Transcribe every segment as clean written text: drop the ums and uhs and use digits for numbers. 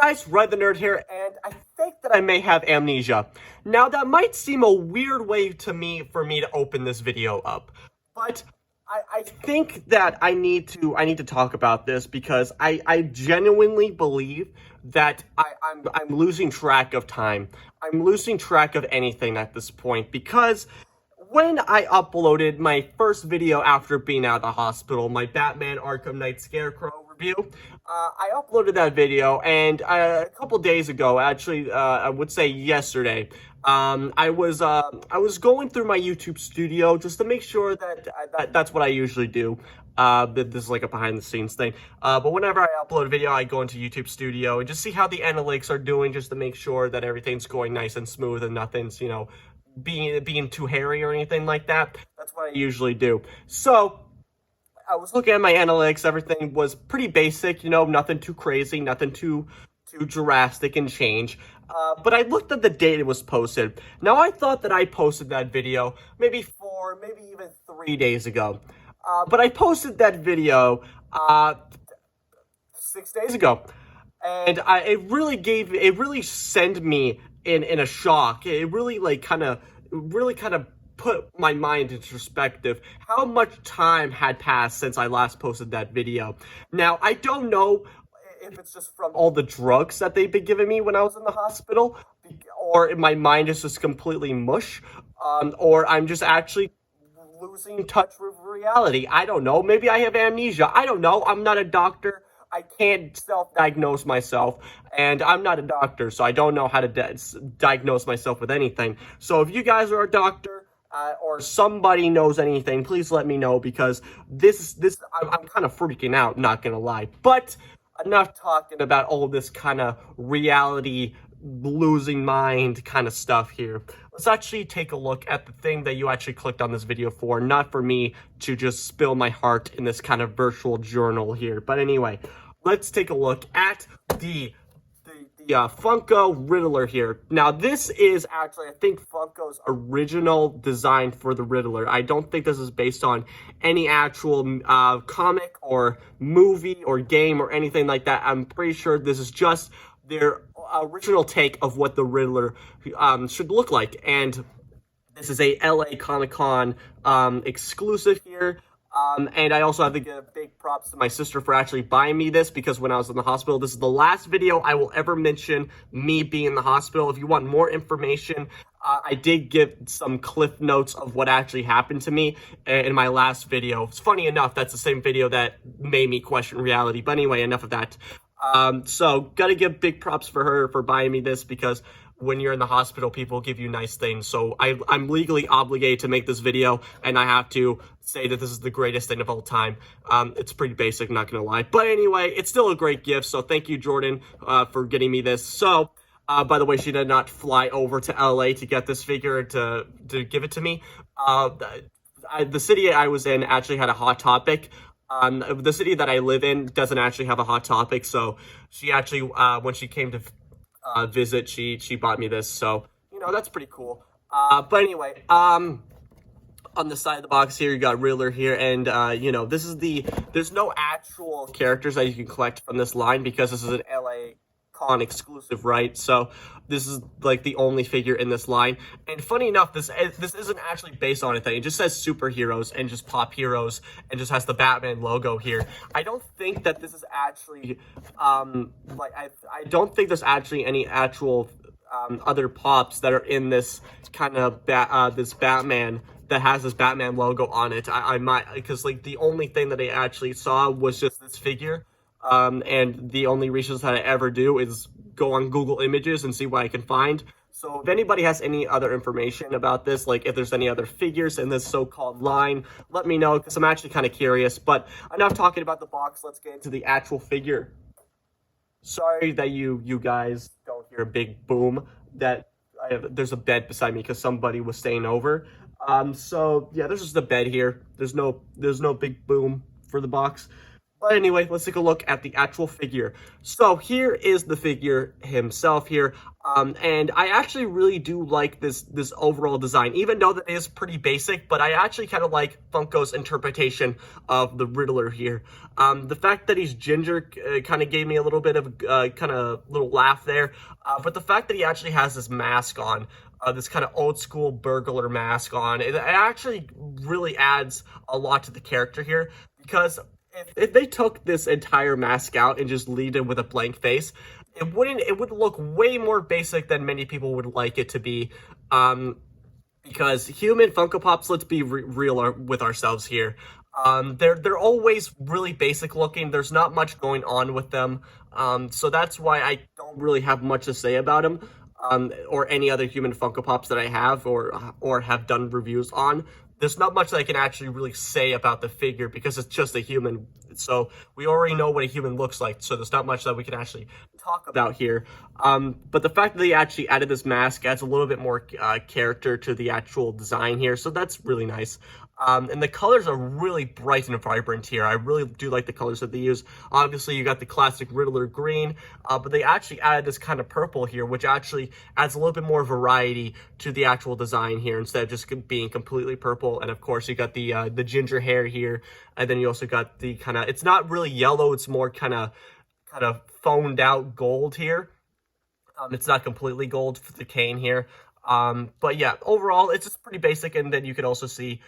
guys, Red the Nerd here, and I think that I may have amnesia. Now, that might seem a weird way for me to open this video up, but I think that I need to talk about this because I genuinely believe that I'm losing track of time. I'm losing track of anything at this point because when I uploaded my first video after being out of the hospital, my Batman Arkham Knight Scarecrow review, I uploaded that video, and a couple days ago, actually, I would say yesterday, I was going through my YouTube studio just to make sure that that's what I usually do. This is like a behind the scenes thing. But whenever I upload a video, I go into YouTube Studio and just see how the analytics are doing, just to make sure that everything's going nice and smooth and nothing's, being too hairy or anything like that. That's what I usually do. So I was looking at my analytics. Everything was pretty basic, nothing too crazy, nothing too drastic and change. But I looked at the date it was posted. Now, I thought that I posted that video maybe even 3 days ago. But I posted that video 6 days ago. And it really sent me in a shock. It really kind of put my mind into perspective. How much time had passed since I last posted that video? Now, I don't know if it's just from all the drugs that they've been giving me when I was in the hospital, or if my mind is just completely mush, or I'm just actually losing touch with reality. I don't know. Maybe I have amnesia. I don't know. I'm not a doctor. I can't self-diagnose myself, and I'm not a doctor, so I don't know how to diagnose myself with anything. So if you guys are a doctor, or somebody knows anything, please let me know, because I'm kind of freaking out, not gonna lie. But enough talking about all this kind of reality losing mind kind of stuff here. Let's actually take a look at the thing that you actually clicked on this video for, not for me to just spill my heart in this kind of virtual journal here. But anyway, let's take a look at the Funko Riddler here. Now, this is actually, I think, Funko's original design for the Riddler. I don't think this is based on any actual comic or movie or game or anything like that. I'm pretty sure this is just their original take of what the Riddler should look like. And this is a LA Comic-Con exclusive here. And I also have to give big props to my sister for actually buying me this, because when I was in the hospital, this is the last video I will ever mention me being in the hospital. If you want more information, I did give some cliff notes of what actually happened to me in my last video. It's funny enough, that's the same video that made me question reality. But anyway, enough of that. So gotta give big props for her for buying me this, because when you're in the hospital, people give you nice things. So I'm legally obligated to make this video, and I have to say that this is the greatest thing of all time. It's pretty basic, not gonna lie. But anyway, it's still a great gift, so thank you, Jordan, for getting me this. So, by the way, she did not fly over to LA to get this figure to give it to me. The city I was in actually had a Hot Topic. The city that I live in doesn't actually have a Hot Topic, so she actually, when she came to visit, she bought me this, so that's pretty cool. But anyway, on the side of the box here, you got Riddler here, and this is there's no actual characters that you can collect from this line, because this is an LA Con exclusive, right? So this is like the only figure in this line. And funny enough, this isn't actually based on anything. It just says superheroes and just pop heroes, and just has the Batman logo here. I don't think that this is actually I don't think there's actually any actual other pops that are in this kind of this Batman that has this Batman logo on it. I might, because like the only thing that I actually saw was just this figure. And the only research that I ever do is go on Google Images and see what I can find. So if anybody has any other information about this, like if there's any other figures in this so-called line, let me know, because I'm actually kind of curious. But enough talking about the box, let's get into the actual figure. Sorry that you guys don't hear a big boom. There's a bed beside me because somebody was staying over. So yeah, there's just a bed here. There's no big boom for the box. But anyway, let's take a look at the actual figure. So here is the figure himself here. And I actually really do like this overall design, even though that is pretty basic, but I actually kind of like Funko's interpretation of the Riddler here. The fact that he's ginger kind of gave me a little bit of kind of little laugh there, but the fact that he actually has this mask on, this kind of old school burglar mask on, it actually really adds a lot to the character here, because if they took this entire mask out and just leave it with a blank face, it would look way more basic than many people would like it to be. Because human Funko Pops, let's be real with ourselves here. They're always really basic looking. There's not much going on with them. So that's why I don't really have much to say about them. Or any other human Funko Pops that I have or have done reviews on. There's not much that I can actually really say about the figure because it's just a human. So we already know what a human looks like. So there's not much that we can actually talk about here. But the fact that they actually added this mask adds a little bit more character to the actual design here. So that's really nice. And the colors are really bright and vibrant here. I really do like the colors that they use. Obviously, you got the classic Riddler green, but they actually added this kind of purple here, which actually adds a little bit more variety to the actual design here instead of just being completely purple. And of course, you got the ginger hair here, and then you also got the kind of, it's not really yellow, it's more kind of phoned out gold here. It's not completely gold for the cane here. But yeah, overall, it's just pretty basic, and then you can also see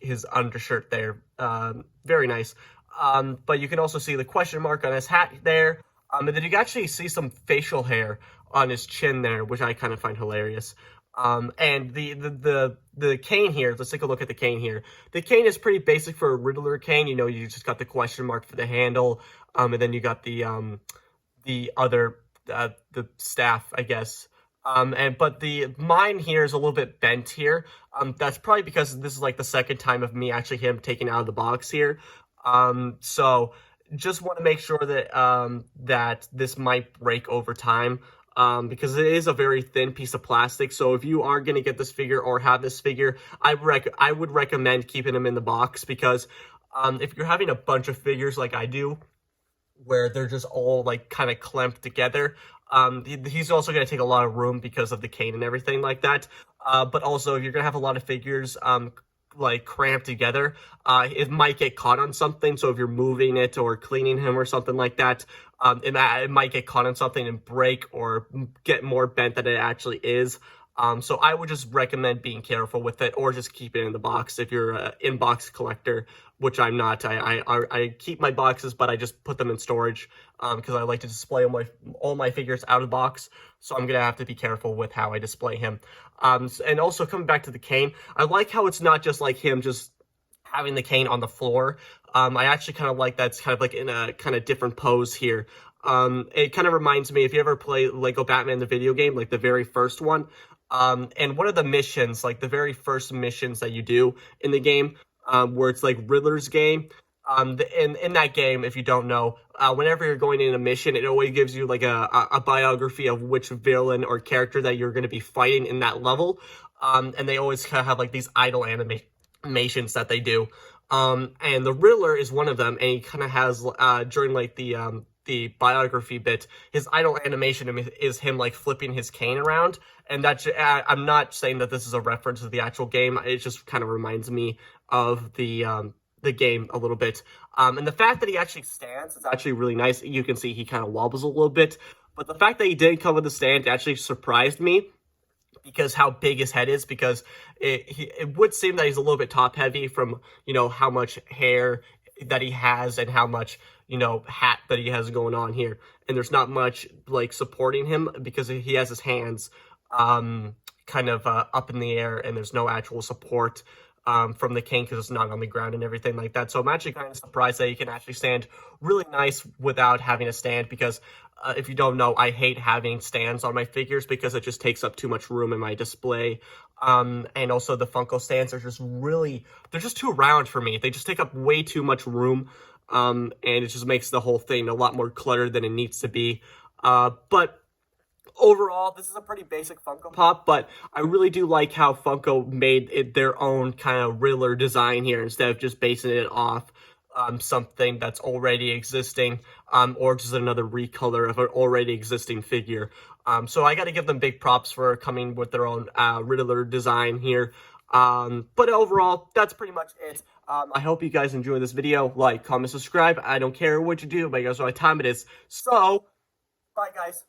his undershirt there. Very nice. But you can also see the question mark on his hat there. And then you can actually see some facial hair on his chin there, which I kind of find hilarious. And the cane here, let's take a look at the cane here. The cane is pretty basic for a Riddler cane. You know, you just got the question mark for the handle. And then you got the other, the staff, I guess. But mine here is a little bit bent here. That's probably because this is like the second time of me actually him taking out of the box here. So just want to make sure that that this might break over time. Because it is a very thin piece of plastic. So if you are going to get this figure or have this figure, I would recommend keeping them in the box, because if you're having a bunch of figures like I do, where they're just all like kind of clamped together, he's also going to take a lot of room because of the cane and everything like that. But also, if you're going to have a lot of figures like cramped together, it might get caught on something. So if you're moving it or cleaning him or something like that, it might get caught on something and break or get more bent than it actually is. So I would just recommend being careful with it, or just keep it in the box if you're an in-box collector, which I'm not. I keep my boxes, but I just put them in storage because I like to display all my figures out of the box. So I'm gonna have to be careful with how I display him. And also coming back to the cane, I like how it's not just like him just having the cane on the floor. I actually kind of like that it's kind of like in a kind of different pose here. It kind of reminds me, if you ever play Lego Batman the video game, like the very first one, and one of the missions, like the very first missions that you do in the game, where it's like Riddler's game, in that game, if you don't know, whenever you're going in a mission, it always gives you like a biography of which villain or character that you're going to be fighting in that level, and they always kind of have like these idle animations that they do. And the Riddler is one of them, and he kind of has, during like the biography bit, his idle animation is him like flipping his cane around, and that's, I'm not saying that this is a reference to the actual game, it just kind of reminds me of the game a little bit. And the fact that he actually stands is actually really nice. You can see he kind of wobbles a little bit, but the fact that he did come with a stand actually surprised me, because how big his head is, because it would seem that he's a little bit top heavy from, you know, how much hair that he has and how much, you know, hat that he has going on here. And there's not much like supporting him because he has his hands kind of up in the air, and there's no actual support from the cane because it's not on the ground and everything like that. So I'm actually kind of surprised that he can actually stand really nice without having a stand, because if you don't know, I hate having stands on my figures because it just takes up too much room in my display. And also the Funko stands are just really, they're just too round for me. They just take up way too much room, and it just makes the whole thing a lot more cluttered than it needs to be. But overall, this is a pretty basic Funko Pop, but I really do like how Funko made it their own kind of Riddler design here instead of just basing it off something that's already existing, or just another recolor of an already existing figure. So I got to give them big props for coming with their own Riddler design here. But overall, that's pretty much it. I hope you guys enjoyed this video. Like, comment, subscribe. I don't care what you do, but you guys know what time it is. So, bye, guys.